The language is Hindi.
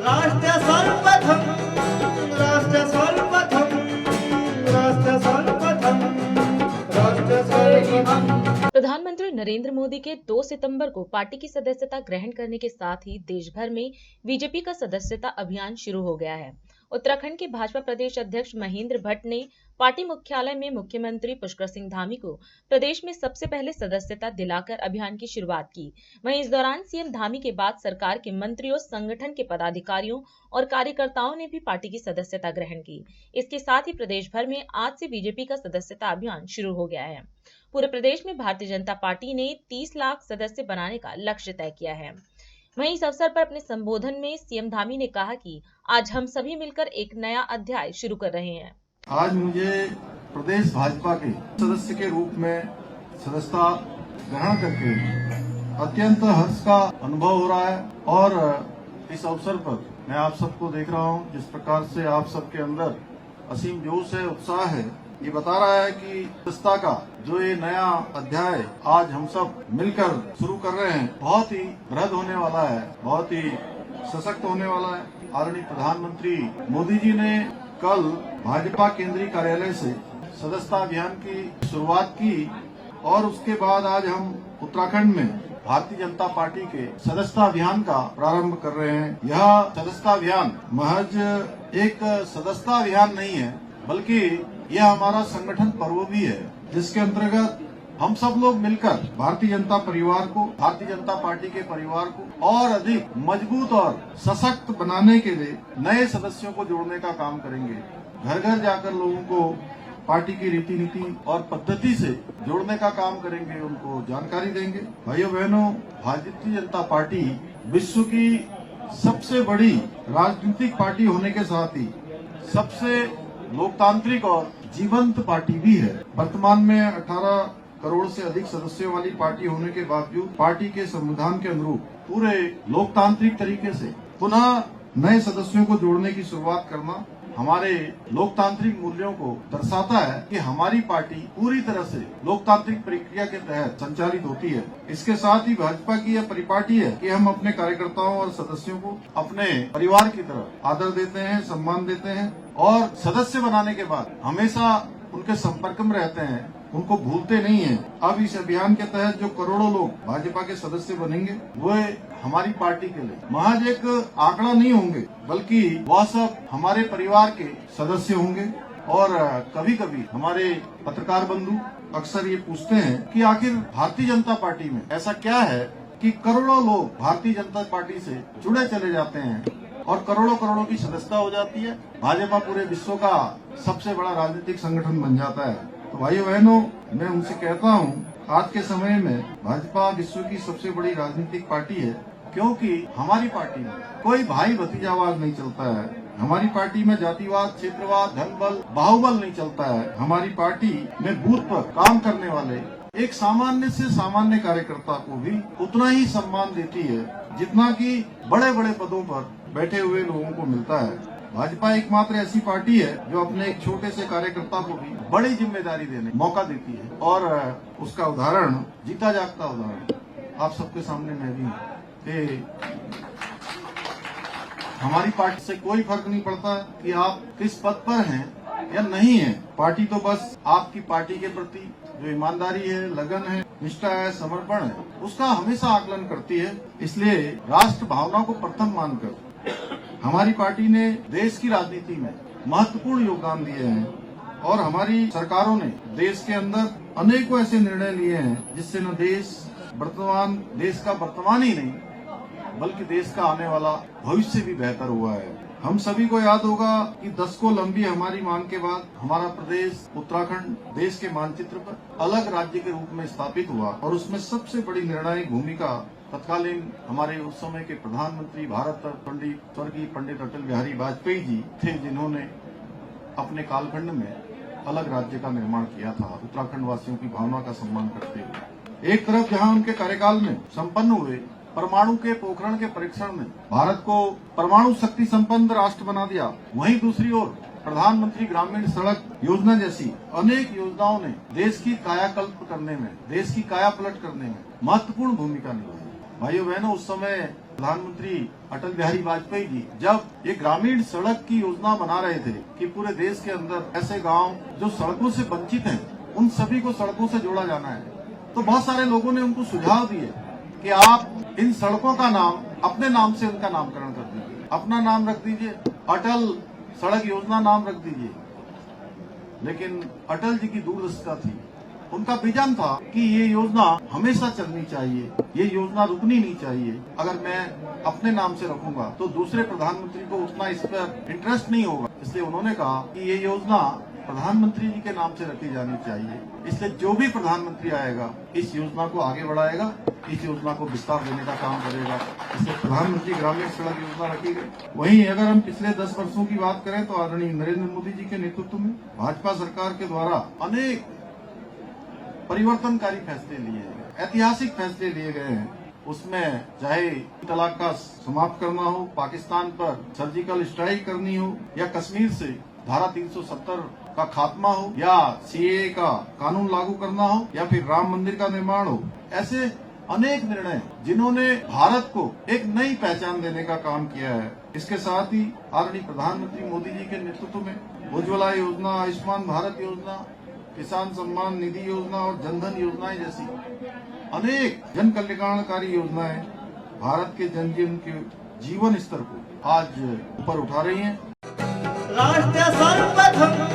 राष्ट्र सर्वप्रथम, राष्ट्र सर्वप्रथम, राष्ट्र सर्वप्रथम, राष्ट्र सर्वप्रथम। प्रधानमंत्री नरेंद्र मोदी के 2 सितंबर को पार्टी की सदस्यता ग्रहण करने के साथ ही देश भर में बीजेपी का सदस्यता अभियान शुरू हो गया है। उत्तराखंड के भाजपा प्रदेश अध्यक्ष महेंद्र भट्ट ने पार्टी मुख्यालय में मुख्यमंत्री पुष्कर सिंह धामी को प्रदेश में सबसे पहले सदस्यता दिलाकर अभियान की शुरुआत की। वहीं इस दौरान सीएम धामी के बाद सरकार के मंत्रियों, संगठन के पदाधिकारियों और कार्यकर्ताओं ने भी पार्टी की सदस्यता ग्रहण की। इसके साथ ही प्रदेश भर में आज से बीजेपी का सदस्यता अभियान शुरू हो गया है। पूरे प्रदेश में भारतीय जनता पार्टी ने 30 लाख सदस्य बनाने का लक्ष्य तय किया है। वहीं इस अवसर पर अपने संबोधन में सीएम धामी ने कहा कि आज हम सभी मिलकर एक नया अध्याय शुरू कर रहे हैं। आज मुझे प्रदेश भाजपा के सदस्य के रूप में सदस्यता ग्रहण करके अत्यंत हर्ष का अनुभव हो रहा है और इस अवसर पर मैं आप सबको देख रहा हूं, जिस प्रकार से आप सबके अंदर असीम जोश है, उत्साह है, ये बता रहा है कि सदस्यता का जो ये नया अध्याय आज हम सब मिलकर शुरू कर रहे हैं बहुत ही बृहद होने वाला है, बहुत ही सशक्त होने वाला है। आदरणीय प्रधानमंत्री मोदी जी ने कल भाजपा केंद्रीय कार्यालय से सदस्यता अभियान की शुरुआत की और उसके बाद आज हम उत्तराखंड में भारतीय जनता पार्टी के सदस्यता अभियान का प्रारंभ कर रहे हैं। यह सदस्यता अभियान महज एक सदस्यता अभियान नहीं है, बल्कि यह हमारा संगठन पर्व भी है, जिसके अंतर्गत हम सब लोग मिलकर भारतीय जनता परिवार को, भारतीय जनता पार्टी के परिवार को और अधिक मजबूत और सशक्त बनाने के लिए नए सदस्यों को जोड़ने का काम करेंगे। घर घर जाकर लोगों को पार्टी की रीति नीति और पद्धति से जोड़ने का काम करेंगे, उनको जानकारी देंगे। भाइयों बहनों, भारतीय जनता पार्टी विश्व की सबसे बड़ी राजनीतिक पार्टी होने के साथ ही सबसे लोकतांत्रिक और जीवंत पार्टी भी है। वर्तमान में 18 करोड़ से अधिक सदस्यों वाली पार्टी होने के बावजूद पार्टी के संविधान के अनुरूप पूरे लोकतांत्रिक तरीके से पुनः नए सदस्यों को जोड़ने की शुरुआत करना हमारे लोकतांत्रिक मूल्यों को दर्शाता है कि हमारी पार्टी पूरी तरह से लोकतांत्रिक प्रक्रिया के तहत संचालित होती है। इसके साथ ही भाजपा की यह परिपाटी है कि हम अपने कार्यकर्ताओं और सदस्यों को अपने परिवार की तरह आदर देते हैं, सम्मान देते हैं और सदस्य बनाने के बाद हमेशा उनके संपर्क में रहते हैं, उनको भूलते नहीं हैं। अब इस अभियान के तहत जो करोड़ों लोग भाजपा के सदस्य बनेंगे, वे हमारी पार्टी के लिए महज एक आंकड़ा नहीं होंगे, बल्कि वह सब हमारे परिवार के सदस्य होंगे। और कभी कभी हमारे पत्रकार बंधु अक्सर ये पूछते हैं कि आखिर भारतीय जनता पार्टी में ऐसा क्या है कि करोड़ों लोग भारतीय जनता पार्टी से जुड़े चले जाते हैं और करोड़ों करोड़ों की सदस्यता हो जाती है, भाजपा पूरे विश्व का सबसे बड़ा राजनीतिक संगठन बन जाता है। तो भाइयों बहनों, मैं उनसे कहता हूँ, आज के समय में भाजपा विश्व की सबसे बड़ी राजनीतिक पार्टी है, क्योंकि हमारी पार्टी में कोई भाई भतीजावाद नहीं चलता है। हमारी पार्टी में जातिवाद, क्षेत्रवाद, धन बल, बाहुबल नहीं चलता है। हमारी पार्टी में बूथ पर काम करने वाले एक सामान्य से सामान्य कार्यकर्ता को भी उतना ही सम्मान देती है जितना कि बड़े बड़े पदों पर बैठे हुए लोगों को मिलता है। भाजपा एकमात्र ऐसी पार्टी है जो अपने एक छोटे से कार्यकर्ता को भी बड़ी जिम्मेदारी देने मौका देती है और उसका उदाहरण, जीता जागता उदाहरण आप सबके सामने मैं भी हूँ। हमारी पार्टी से कोई फर्क नहीं पड़ता कि आप किस पद पर हैं या नहीं हैं। पार्टी तो बस आपकी पार्टी के प्रति जो ईमानदारी है, लगन है, निष्ठा है, समर्पण है, उसका हमेशा आकलन करती है। इसलिए राष्ट्र भावना को प्रथम मानकर हमारी पार्टी ने देश की राजनीति में महत्वपूर्ण योगदान दिए हैं और हमारी सरकारों ने देश के अंदर अनेकों ऐसे निर्णय लिए हैं जिससे न देश का वर्तमान ही नहीं बल्कि देश का आने वाला भविष्य भी बेहतर हुआ है। हम सभी को याद होगा कि दशकों लंबी हमारी मांग के बाद हमारा प्रदेश उत्तराखंड देश के मानचित्र पर अलग राज्य के रूप में स्थापित हुआ और उसमें सबसे बड़ी निर्णायक भूमिका तत्कालीन हमारे उस समय के प्रधानमंत्री भारत स्वर्गीय पंडित अटल बिहारी वाजपेयी जी थे, जिन्होंने अपने कालखंड में अलग राज्य का निर्माण किया था, उत्तराखंड वासियों की भावना का सम्मान करते हुए। एक तरफ जहां उनके कार्यकाल में संपन्न हुए परमाणु के पोखरण के परीक्षण ने भारत को परमाणु शक्ति संपन्न राष्ट्र बना दिया, वहीं दूसरी ओर प्रधानमंत्री ग्रामीण सड़क योजना जैसी अनेक योजनाओं ने देश की कायाकल्प करने में, देश की काया पलट करने में महत्वपूर्ण भूमिका निभाई। भाइयों बहनों, उस समय प्रधानमंत्री अटल बिहारी वाजपेयी जी जब ये ग्रामीण सड़क की योजना बना रहे थे कि पूरे देश के अंदर ऐसे गांव जो सड़कों से वंचित हैं, उन सभी को सड़कों से जोड़ा जाना है, तो बहुत सारे लोगों ने उनको सुझाव दिए कि आप इन सड़कों का नाम अपने नाम से उनका नामकरण कर दीजिए, अपना नाम रख दीजिए, अटल सड़क योजना नाम रख दीजिए। लेकिन अटल जी की दूरदर्शिता थी, उनका विजन था कि ये योजना हमेशा चलनी चाहिए, ये योजना रुकनी नहीं चाहिए। अगर मैं अपने नाम से रखूंगा तो दूसरे प्रधानमंत्री को उतना इस पर इंटरेस्ट नहीं होगा, इसलिए उन्होंने कहा कि ये योजना प्रधानमंत्री जी के नाम से रखी जानी चाहिए। इसलिए जो भी प्रधानमंत्री आएगा इस योजना को आगे बढ़ाएगा, इस योजना को विस्तार देने का काम करेगा। इसलिए प्रधानमंत्री ग्रामीण सड़क योजना रखी गई। वहीं अगर हम पिछले 10 वर्षों की बात करें तो आदरणीय नरेंद्र मोदी जी के नेतृत्व में भाजपा सरकार के द्वारा अनेक परिवर्तनकारी फैसले लिए गए, ऐतिहासिक फैसले लिए गए हैं। उसमें चाहे तलाक का समाप्त करना हो, पाकिस्तान पर सर्जिकल स्ट्राइक करनी हो, या कश्मीर से धारा 370 का खात्मा हो, या सीएए का कानून लागू करना हो, या फिर राम मंदिर का निर्माण हो, ऐसे अनेक निर्णय जिन्होंने भारत को एक नई पहचान देने का काम किया है। इसके साथ ही आदरणीय प्रधानमंत्री मोदी जी के नेतृत्व में उज्ज्वला योजना, आयुष्मान भारत योजना, किसान सम्मान निधि योजना और जनधन योजनाएं जैसी अनेक जन कल्याणकारी योजनाएं भारत के जन के जीवन स्तर को आज ऊपर उठा रही हैं। राष्ट्र सर्वप्रथम